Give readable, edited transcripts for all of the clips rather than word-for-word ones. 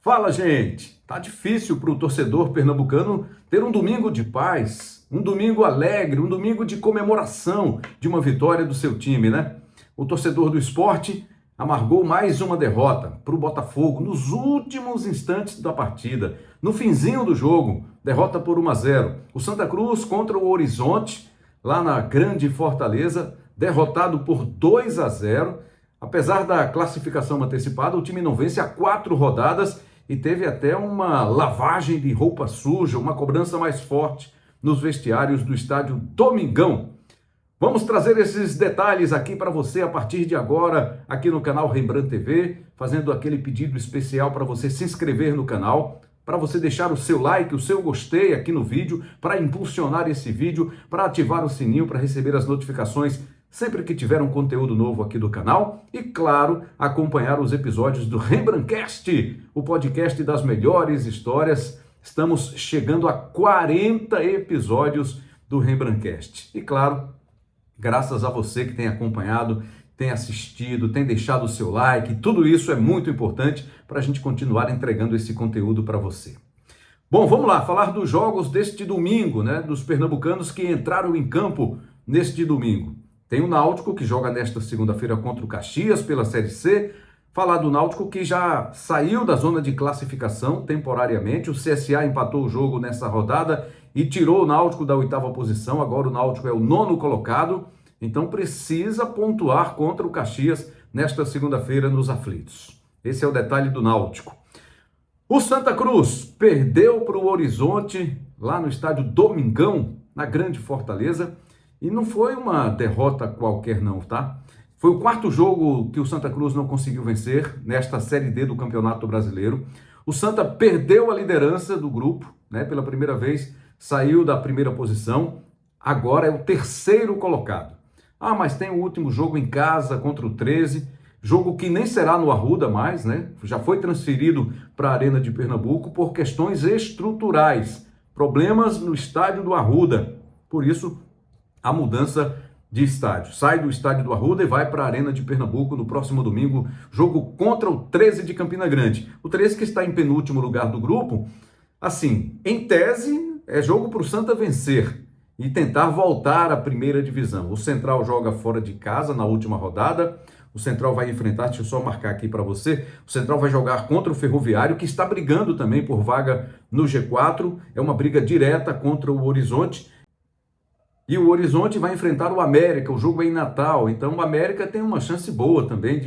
Fala, gente! Tá difícil para o torcedor pernambucano ter um domingo de paz, um domingo alegre, um domingo de comemoração de uma vitória do seu time, né? O torcedor do esporte amargou mais uma derrota para o Botafogo nos últimos instantes da partida, no finzinho do jogo, derrota por 1-0. O Santa Cruz contra o Horizonte, lá na Grande Fortaleza, derrotado por 2-0. Apesar da classificação antecipada, o time não vence há 4 rodadas e teve até uma lavagem de roupa suja, uma cobrança mais forte nos vestiários do estádio Domingão. Vamos trazer esses detalhes aqui para você a partir de agora, aqui no canal Rembrandt TV, fazendo aquele pedido especial para você se inscrever no canal, para você deixar o seu like, o seu gostei aqui no vídeo, para impulsionar esse vídeo, para ativar o sininho, para receber as notificações sempre que tiver um conteúdo novo aqui do canal e, claro, acompanhar os episódios do Rembrandtcast, o podcast das melhores histórias. Estamos chegando a 40 episódios do Rembrandtcast. E, claro, graças a você que tem acompanhado, tem assistido, tem deixado o seu like, tudo isso é muito importante para a gente continuar entregando esse conteúdo para você. Bom, vamos lá, falar dos jogos deste domingo, né? Dos pernambucanos que entraram em campo neste domingo. Tem o Náutico, que joga nesta segunda-feira contra o Caxias pela Série C. Falar do Náutico, que já saiu da zona de classificação temporariamente. O CSA empatou o jogo nessa rodada e tirou o Náutico da 8ª posição. Agora o Náutico é o 9º colocado. Então precisa pontuar contra o Caxias nesta segunda-feira nos aflitos. Esse é o detalhe do Náutico. O Santa Cruz perdeu para o Horizonte, lá no estádio Domingão, na Grande Fortaleza. E não foi uma derrota qualquer não, tá? Foi o 4º jogo que o Santa Cruz não conseguiu vencer nesta Série D do Campeonato Brasileiro. O Santa perdeu a liderança do grupo, né? Pela primeira vez saiu da primeira posição, agora é o 3º colocado. Ah, mas tem o último jogo em casa contra o 13, jogo que nem será no Arruda mais, né? Já foi transferido para a Arena de Pernambuco por questões estruturais, problemas no estádio do Arruda. Por isso, a mudança de estádio. Sai do estádio do Arruda e vai para a Arena de Pernambuco no próximo domingo, jogo contra o 13 de Campina Grande. O 13 que está em penúltimo lugar do grupo, assim, em tese, é jogo para o Santa vencer e tentar voltar à primeira divisão. O Central joga fora de casa na última rodada. O Central vai enfrentar, deixa eu só marcar aqui para você, o Central vai jogar contra o Ferroviário, que está brigando também por vaga no G4. É uma briga direta contra o Horizonte. E o Horizonte vai enfrentar o América, o jogo é em Natal, então o América tem uma chance boa também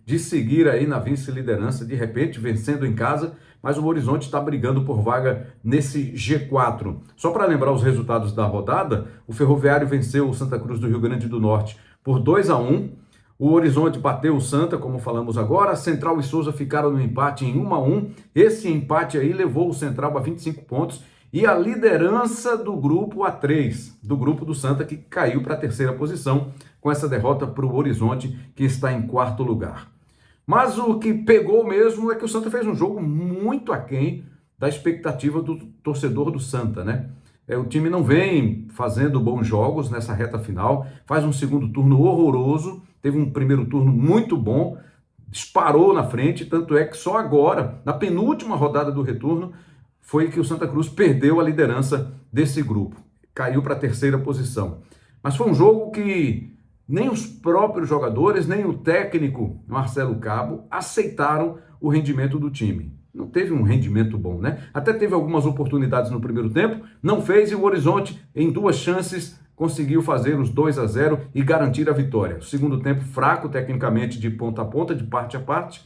de seguir aí na vice-liderança, de repente vencendo em casa, mas o Horizonte está brigando por vaga nesse G4. Só para lembrar os resultados da rodada, o Ferroviário venceu o Santa Cruz do Rio Grande do Norte por 2-1, o Horizonte bateu o Santa, como falamos agora, Central e Souza ficaram no empate em 1-1, esse empate aí levou o Central a 25 pontos, e a liderança do grupo A3, do grupo do Santa, que caiu para a 3ª posição, com essa derrota para o Horizonte, que está em 4º lugar. Mas o que pegou mesmo é que o Santa fez um jogo muito aquém da expectativa do torcedor do Santa, né? O time não vem fazendo bons jogos nessa reta final, faz um segundo turno horroroso, teve um primeiro turno muito bom, disparou na frente, tanto é que só agora, na penúltima rodada do retorno, foi que o Santa Cruz perdeu a liderança desse grupo, caiu para a 3ª posição. Mas foi um jogo que nem os próprios jogadores, nem o técnico Marcelo Cabo aceitaram o rendimento do time. Não teve um rendimento bom, né? Até teve algumas oportunidades no primeiro tempo, não fez, e o Horizonte, em 2 chances, conseguiu fazer os 2-0 e garantir a vitória. O segundo tempo fraco, tecnicamente, de ponta a ponta, de parte a parte.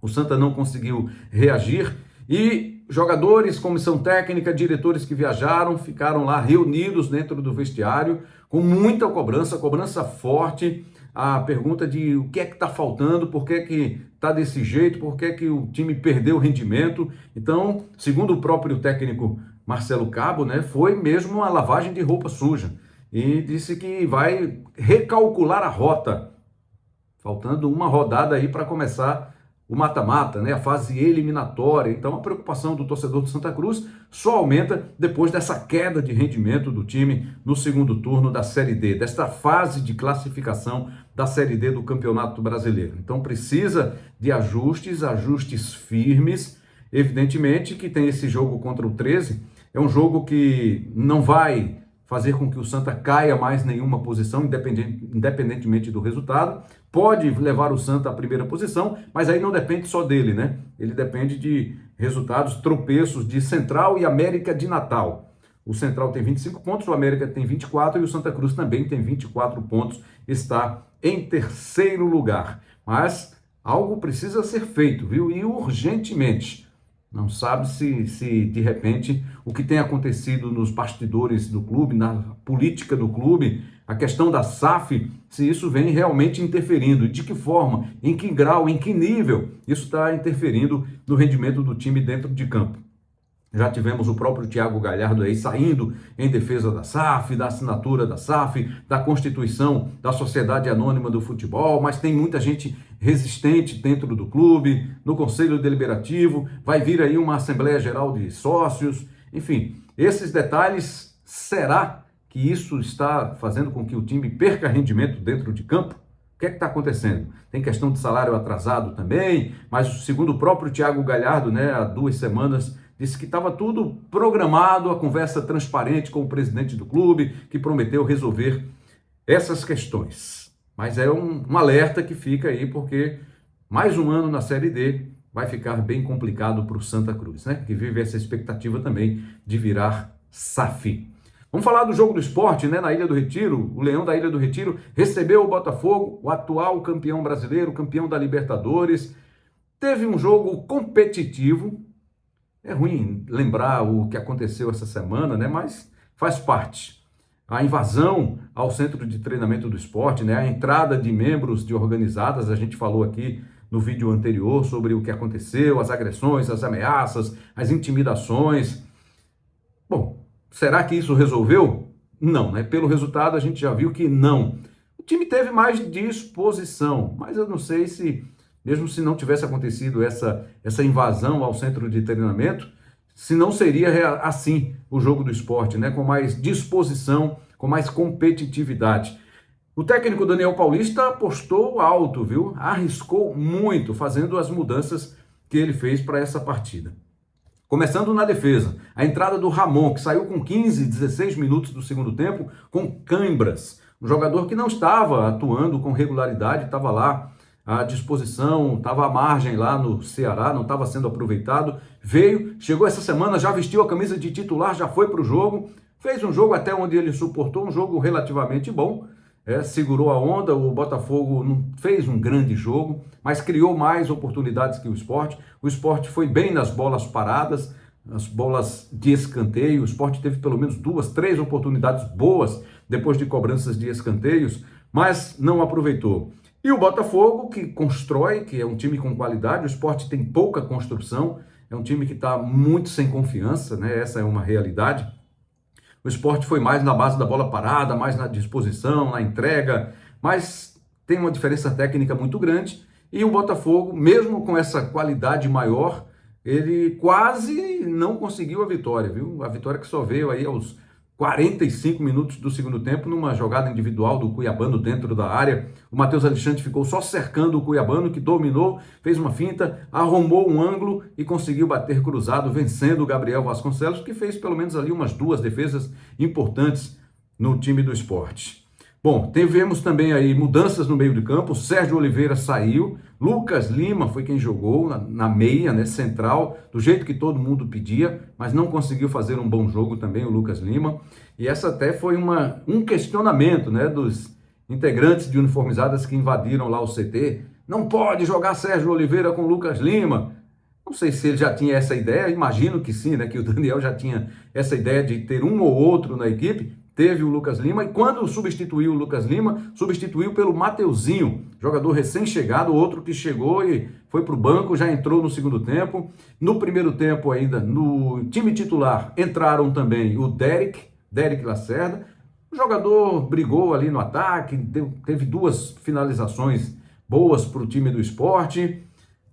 O Santa não conseguiu reagir e jogadores, comissão técnica, diretores que viajaram, ficaram lá reunidos dentro do vestiário, com muita cobrança forte, a pergunta de o que é que está faltando, por que que está desse jeito, por que que o time perdeu o rendimento. Então, segundo o próprio técnico Marcelo Cabo, né, foi mesmo uma lavagem de roupa suja, e disse que vai recalcular a rota, faltando uma rodada aí para começar o mata-mata, né, a fase eliminatória. Então a preocupação do torcedor do Santa Cruz só aumenta depois dessa queda de rendimento do time no segundo turno da Série D, desta fase de classificação da Série D do Campeonato Brasileiro. Então precisa de ajustes firmes, Evidentemente que tem esse jogo contra o 13, é um jogo que não vai fazer com que o Santa caia mais nenhuma posição, independentemente do resultado. Pode levar o Santa à primeira posição, mas aí não depende só dele, né? Ele depende de resultados, tropeços de Central e América de Natal. O Central tem 25 pontos, o América tem 24 e o Santa Cruz também tem 24 pontos, está em terceiro lugar. Mas algo precisa ser feito, viu? E urgentemente. Não sabe se de repente o que tem acontecido nos bastidores do clube, na política do clube, a questão da SAF, se isso vem realmente interferindo, de que forma, em que grau, em que nível isso está interferindo no rendimento do time dentro de campo. Já tivemos o próprio Thiago Galhardo aí saindo em defesa da SAF, da assinatura da SAF, da constituição da Sociedade Anônima do Futebol, mas tem muita gente resistente dentro do clube, no Conselho Deliberativo, vai vir aí uma Assembleia Geral de Sócios, enfim, esses detalhes, será que isso está fazendo com que o time perca rendimento dentro de campo? O que é que está acontecendo? Tem questão de salário atrasado também, mas segundo o próprio Thiago Galhardo, né, há 2 semanas, disse que estava tudo programado, a conversa transparente com o presidente do clube, que prometeu resolver essas questões. Mas é um alerta que fica aí, porque mais um ano na Série D vai ficar bem complicado para o Santa Cruz, né? Que vive essa expectativa também de virar SAF. Vamos falar do jogo do Sport, né? Na Ilha do Retiro, o Leão da Ilha do Retiro recebeu o Botafogo, o atual campeão brasileiro, campeão da Libertadores. Teve um jogo competitivo. É ruim lembrar o que aconteceu essa semana, né? Mas faz parte. A invasão ao centro de treinamento do Sport, né? A entrada de membros de organizadas, a gente falou aqui no vídeo anterior sobre o que aconteceu, as agressões, as ameaças, as intimidações. Bom, será que isso resolveu? Não, né? Pelo resultado a gente já viu que não. O time teve mais disposição, mas eu não sei se, mesmo se não tivesse acontecido essa invasão ao centro de treinamento, se não seria assim o jogo do Sport, né? Com mais disposição, com mais competitividade. O técnico Daniel Paulista apostou alto, viu? Arriscou muito, fazendo as mudanças que ele fez para essa partida. Começando na defesa, a entrada do Ramon, que saiu com 15, 16 minutos do segundo tempo, com câimbras. Um jogador que não estava atuando com regularidade, estava lá à disposição, estava à margem lá no Ceará, não estava sendo aproveitado. Veio, chegou essa semana, já vestiu a camisa de titular, já foi para o jogo, fez um jogo até onde ele suportou, um jogo relativamente bom. Segurou a onda, o Botafogo não fez um grande jogo, mas criou mais oportunidades que o Sport. O Sport foi bem nas bolas paradas, as bolas de escanteio. O Sport teve pelo menos 2, 3 oportunidades boas depois de cobranças de escanteios, mas não aproveitou. E o Botafogo, que constrói, que é um time com qualidade, o Sport tem pouca construção, é um time que está muito sem confiança, né? Essa é uma realidade. O Sport foi mais na base da bola parada, mais na disposição, na entrega, mas tem uma diferença técnica muito grande. E o Botafogo, mesmo com essa qualidade maior, ele quase não conseguiu a vitória, viu? A vitória que só veio aí aos 45 minutos do segundo tempo, numa jogada individual do Cuiabano dentro da área. O Matheus Alexandre ficou só cercando o Cuiabano, que dominou, fez uma finta, arrombou um ângulo e conseguiu bater cruzado, vencendo o Gabriel Vasconcelos, que fez pelo menos ali umas 2 defesas importantes no time do Sport. Bom, tivemos também aí mudanças no meio de campo. Sérgio Oliveira saiu, Lucas Lima foi quem jogou na meia, né, central, do jeito que todo mundo pedia, mas não conseguiu fazer um bom jogo também o Lucas Lima. E essa até foi um questionamento, né, dos integrantes de uniformizadas que invadiram lá o CT. Não pode jogar Sérgio Oliveira com Lucas Lima. Não sei se ele já tinha essa ideia, imagino que sim, né, que o Daniel já tinha essa ideia de ter um ou outro na equipe. Teve o Lucas Lima, e quando substituiu o Lucas Lima, substituiu pelo Mateuzinho, jogador recém-chegado, outro que chegou e foi para o banco, já entrou no segundo tempo. No primeiro tempo ainda, no time titular, entraram também o Derek Lacerda. O jogador brigou ali no ataque, teve 2 finalizações boas para o time do Sport,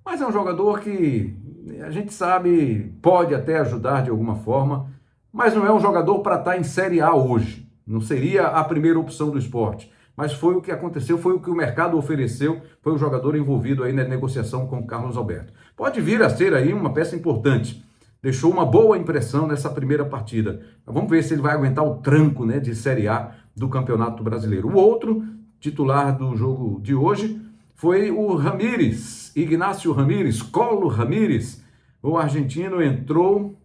mas é um jogador que a gente sabe pode até ajudar de alguma forma, mas não é um jogador para estar em Série A hoje. Não seria a primeira opção do Sport. mas foi o que aconteceu, foi o que o mercado ofereceu, foi o jogador envolvido aí na negociação com o Carlos Alberto. Pode vir a ser aí uma peça importante, deixou uma boa impressão nessa primeira partida. Vamos ver se ele vai aguentar o tranco, né, de Série A do Campeonato Brasileiro. O outro titular do jogo de hoje foi o Ramírez, Ignacio Ramírez, Colo Ramírez. O argentino entrou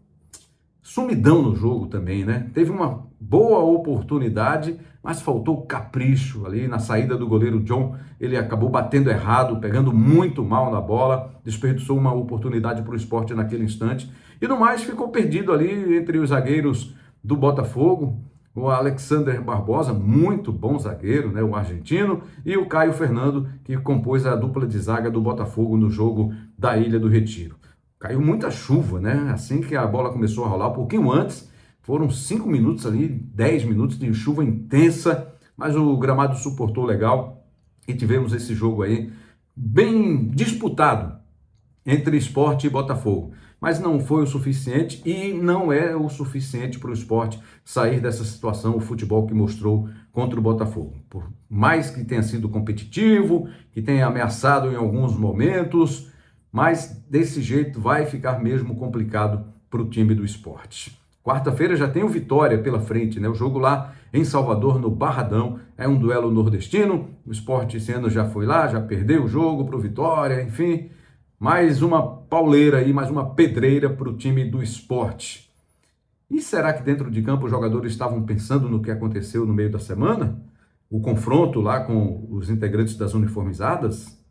sumidão no jogo também, né? Teve uma boa oportunidade, mas faltou capricho ali na saída do goleiro John. Ele acabou batendo errado, pegando muito mal na bola, desperdiçou uma oportunidade para o Sport naquele instante. E no mais ficou perdido ali entre os zagueiros do Botafogo, o Alexander Barbosa, muito bom zagueiro, né, o argentino, e o Caio Fernando, que compôs a dupla de zaga do Botafogo no jogo da Ilha do Retiro. Caiu muita chuva, né? Assim que a bola começou a rolar, um pouquinho antes, foram 5 minutos ali, 10 minutos de chuva intensa, mas o gramado suportou legal e tivemos esse jogo aí bem disputado entre Sport e Botafogo. Mas não foi o suficiente e não é o suficiente para o Sport sair dessa situação, o futebol que mostrou contra o Botafogo. Por mais que tenha sido competitivo, que tenha ameaçado em alguns momentos, mas desse jeito vai ficar mesmo complicado para o time do Sport. Quarta-feira já tem o Vitória pela frente, né? O jogo lá em Salvador, no Barradão, é um duelo nordestino. O Sport esse ano já foi lá, já perdeu o jogo para o Vitória, enfim. Mais uma pauleira aí, mais uma pedreira para o time do Sport. E será que dentro de campo os jogadores estavam pensando no que aconteceu no meio da semana? O confronto lá com os integrantes das uniformizadas?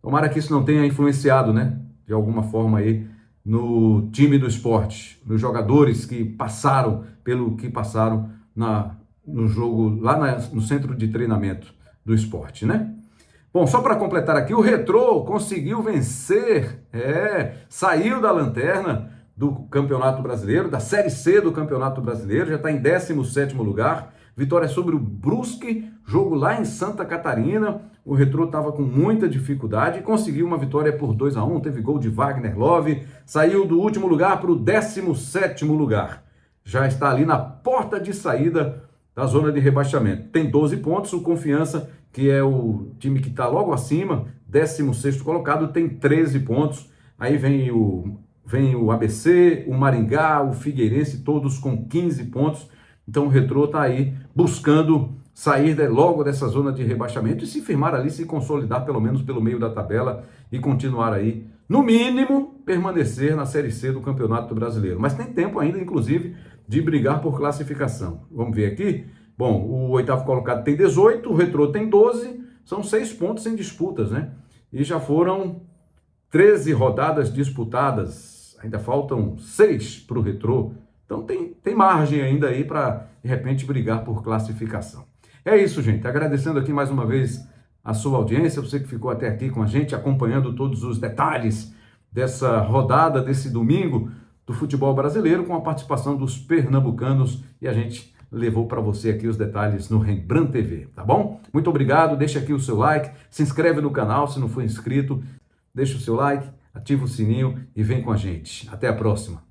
Tomara que isso não tenha influenciado, né, de alguma forma aí no time do Sport, nos jogadores que passaram pelo que passaram no jogo lá no centro de treinamento do Sport, né? Bom, só para completar aqui, o Retrô conseguiu vencer, saiu da lanterna do Campeonato Brasileiro, da Série C do Campeonato Brasileiro, já está em 17º lugar, vitória sobre o Brusque, jogo lá em Santa Catarina. O Retrô estava com muita dificuldade e conseguiu uma vitória por 2-1, teve gol de Wagner Love, saiu do último lugar para o 17º lugar. Já está ali na porta de saída da zona de rebaixamento. Tem 12 pontos, o Confiança, que é o time que está logo acima, 16º colocado, tem 13 pontos. Aí vem o ABC, o Maringá, o Figueirense, todos com 15 pontos. Então o Retrô está aí buscando sair logo dessa zona de rebaixamento e se firmar ali, se consolidar pelo menos pelo meio da tabela e continuar aí, no mínimo, permanecer na Série C do Campeonato Brasileiro. Mas tem tempo ainda, inclusive, de brigar por classificação. Vamos ver aqui? Bom, o oitavo colocado tem 18, o Retrô tem 12, são 6 pontos em disputas, né? E já foram 13 rodadas disputadas, ainda faltam 6 para o Retrô. Então tem margem ainda aí para, de repente, brigar por classificação. É isso, gente. Agradecendo aqui mais uma vez a sua audiência, você que ficou até aqui com a gente, acompanhando todos os detalhes dessa rodada, desse domingo do futebol brasileiro, com a participação dos pernambucanos, e a gente levou para você aqui os detalhes no Rembrandt TV, tá bom? Muito obrigado, deixa aqui o seu like, se inscreve no canal se não for inscrito, deixa o seu like, ativa o sininho e vem com a gente. Até a próxima.